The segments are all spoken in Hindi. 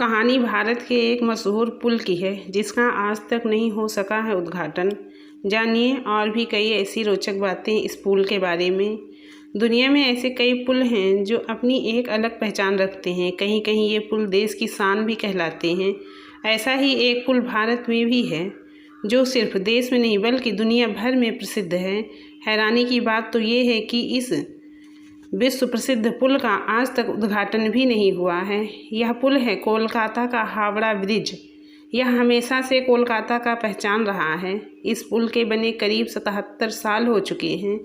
कहानी भारत के एक मशहूर पुल की है जिसका आज तक नहीं हो सका है उद्घाटन। जानिए और भी कई ऐसी रोचक बातें इस पुल के बारे में। दुनिया में ऐसे कई पुल हैं जो अपनी एक अलग पहचान रखते हैं। कहीं कहीं ये पुल देश की शान भी कहलाते हैं। ऐसा ही एक पुल भारत में भी है जो सिर्फ देश में नहीं बल्कि दुनिया भर में प्रसिद्ध है। हैरानी की बात तो ये है कि इस विश्व प्रसिद्ध पुल का आज तक उद्घाटन भी नहीं हुआ है। यह पुल है कोलकाता का हावड़ा ब्रिज। यह हमेशा से कोलकाता का पहचान रहा है। इस पुल के बने करीब 77 साल हो चुके हैं।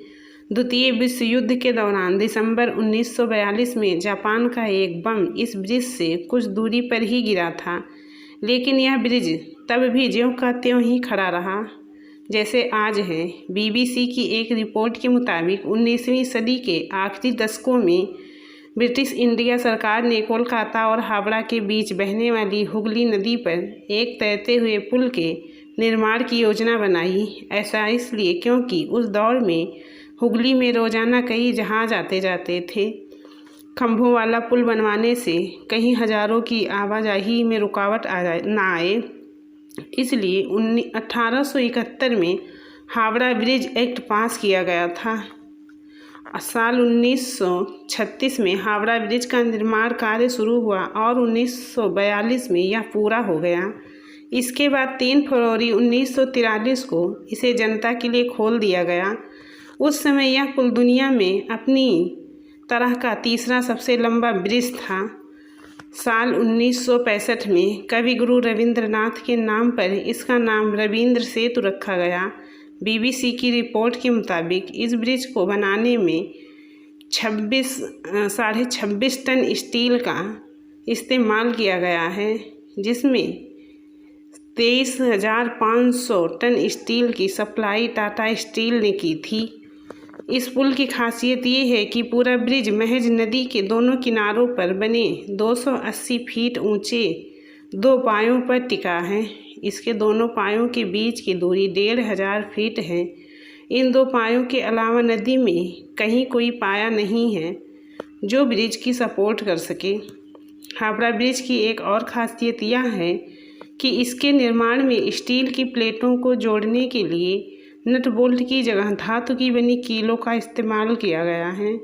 द्वितीय विश्व युद्ध के दौरान दिसंबर 1942 में जापान का एक बम इस ब्रिज से कुछ दूरी पर ही गिरा था, लेकिन यह ब्रिज तब भी ज्यों का त्यों ही खड़ा रहा जैसे आज है। बीबीसी की एक रिपोर्ट के मुताबिक 19वीं सदी के आखिरी दशकों में ब्रिटिश इंडिया सरकार ने कोलकाता और हावड़ा के बीच बहने वाली हुगली नदी पर एक तैरते हुए पुल के निर्माण की योजना बनाई। ऐसा इसलिए क्योंकि उस दौर में हुगली में रोजाना कई जहाज आते जाते थे। खंभों वाला पुल बनवाने से कहीं हजारों की आवाजाही में रुकावट ना आए, इसलिए 1871 में हावड़ा ब्रिज एक्ट पास किया गया था। साल 1936 में हावड़ा ब्रिज का निर्माण कार्य शुरू हुआ और 1942 में यह पूरा हो गया। इसके बाद 3 फरवरी 1943 को इसे जनता के लिए खोल दिया गया। उस समय यह पुल दुनिया में अपनी तरह का तीसरा सबसे लंबा ब्रिज था। साल 1965 में कवि गुरु रविंद्रनाथ के नाम पर इसका नाम रविंद्र सेतु रखा गया। बीबीसी की रिपोर्ट के मुताबिक इस ब्रिज को बनाने में 26.5 टन स्टील का इस्तेमाल किया गया है, जिसमें 23,500 टन स्टील की सप्लाई टाटा स्टील ने की थी। इस पुल की खासियत ये है कि पूरा ब्रिज महज नदी के दोनों किनारों पर बने 280 फीट ऊंचे 2 पायों पर टिका है। इसके दोनों पायों के बीच की दूरी 1500 फीट है। इन 2 पायों के अलावा नदी में कहीं कोई पाया नहीं है जो ब्रिज की सपोर्ट कर सके। हावड़ा ब्रिज की एक और खासियत यह है कि इसके निर्माण में स्टील की प्लेटों को जोड़ने के लिए नट बोल्ट की जगह धातु की बनी कीलों का इस्तेमाल किया गया है।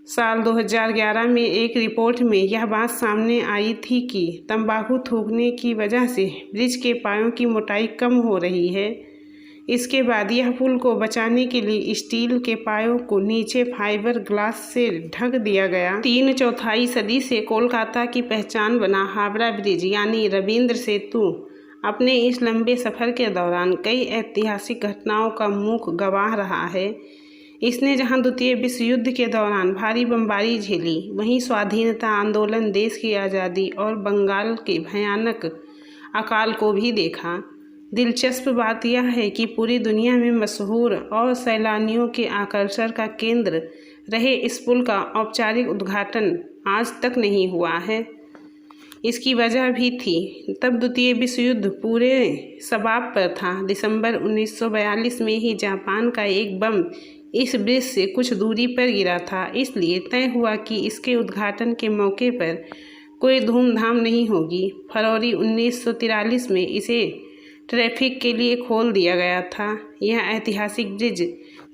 साल 2011 में एक रिपोर्ट में यह बात सामने आई थी कि तंबाकू थूकने की वजह से ब्रिज के पायों की मोटाई कम हो रही है। इसके बाद यह पुल को बचाने के लिए स्टील के पायों को नीचे फाइबर ग्लास से ढक दिया गया। 3/4 सदी से कोलकाता की पहचान बना हावड़ा ब्रिज यानी रविंद्र सेतु अपने इस लंबे सफ़र के दौरान कई ऐतिहासिक घटनाओं का मुख्य गवाह रहा है। इसने जहां द्वितीय विश्व युद्ध के दौरान भारी बमबारी झेली, वहीं स्वाधीनता आंदोलन, देश की आज़ादी और बंगाल के भयानक अकाल को भी देखा। दिलचस्प बात यह है कि पूरी दुनिया में मशहूर और सैलानियों के आकर्षण का केंद्र रहे इस पुल का औपचारिक उद्घाटन आज तक नहीं हुआ है। इसकी वजह भी थी, तब द्वितीय विश्व युद्ध पूरे शबाब पर था। दिसंबर 1942 में ही जापान का एक बम इस ब्रिज से कुछ दूरी पर गिरा था, इसलिए तय हुआ कि इसके उद्घाटन के मौके पर कोई धूमधाम नहीं होगी। फरवरी 1943 में इसे ट्रैफिक के लिए खोल दिया गया था। यह ऐतिहासिक ब्रिज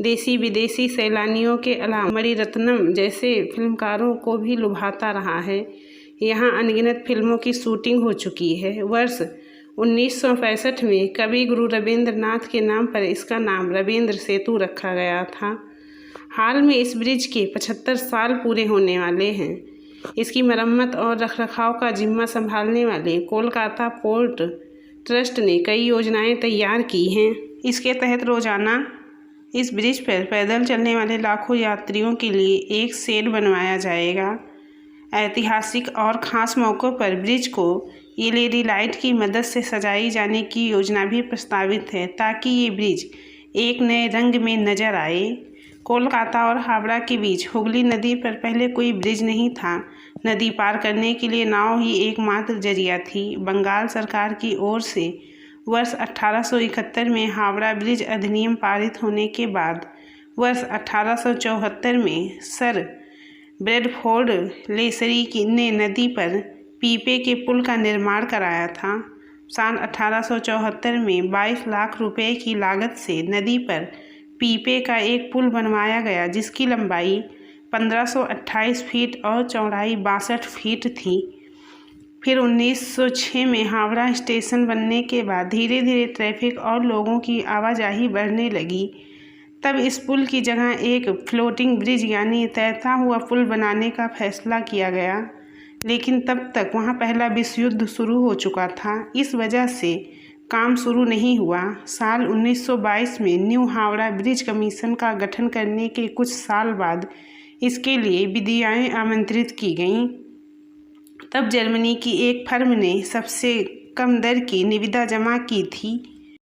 देसी विदेशी सैलानियों के अलावा मणिरत्नम जैसे फिल्मकारों को भी लुभाता रहा है। यहाँ अनगिनत फिल्मों की शूटिंग हो चुकी है। वर्ष 1965 में कवि गुरु रविंद्रनाथ के नाम पर इसका नाम रविंद्र सेतु रखा गया था। हाल में इस ब्रिज के 75 साल पूरे होने वाले हैं। इसकी मरम्मत और रखरखाव का जिम्मा संभालने वाले कोलकाता पोर्ट ट्रस्ट ने कई योजनाएं तैयार की हैं। इसके तहत रोजाना इस ब्रिज पर पैदल चलने वाले लाखों यात्रियों के लिए एक शेड बनवाया जाएगा। ऐतिहासिक और ख़ास मौक़ों पर ब्रिज को LED लाइट की मदद से सजाई जाने की योजना भी प्रस्तावित है, ताकि ये ब्रिज एक नए रंग में नज़र आए। कोलकाता और हावड़ा के बीच हुगली नदी पर पहले कोई ब्रिज नहीं था। नदी पार करने के लिए नाव ही एकमात्र जरिया थी। बंगाल सरकार की ओर से वर्ष 1871 में हावड़ा ब्रिज अधिनियम पारित होने के बाद वर्ष 1874 में सर ब्रैडफोर्ड लेसरी ने नदी पर पीपे के पुल का निर्माण कराया था। सन 1874 में 22 लाख रुपए की लागत से नदी पर पीपे का एक पुल बनवाया गया, जिसकी लंबाई 1528 फीट और चौड़ाई 62 फीट थी। फिर 1906 में हावड़ा स्टेशन बनने के बाद धीरे धीरे ट्रैफिक और लोगों की आवाजाही बढ़ने लगी। तब इस पुल की जगह एक फ्लोटिंग ब्रिज यानी तैरता हुआ पुल बनाने का फैसला किया गया, लेकिन तब तक वहां पहला विश्व युद्ध शुरू हो चुका था। इस वजह से काम शुरू नहीं हुआ। साल 1922 में न्यू हावड़ा ब्रिज कमीशन का गठन करने के कुछ साल बाद इसके लिए विदियाएं आमंत्रित की गईं। तब जर्मनी की एक फर्म ने सबसे कम दर की निविदा जमा की थी।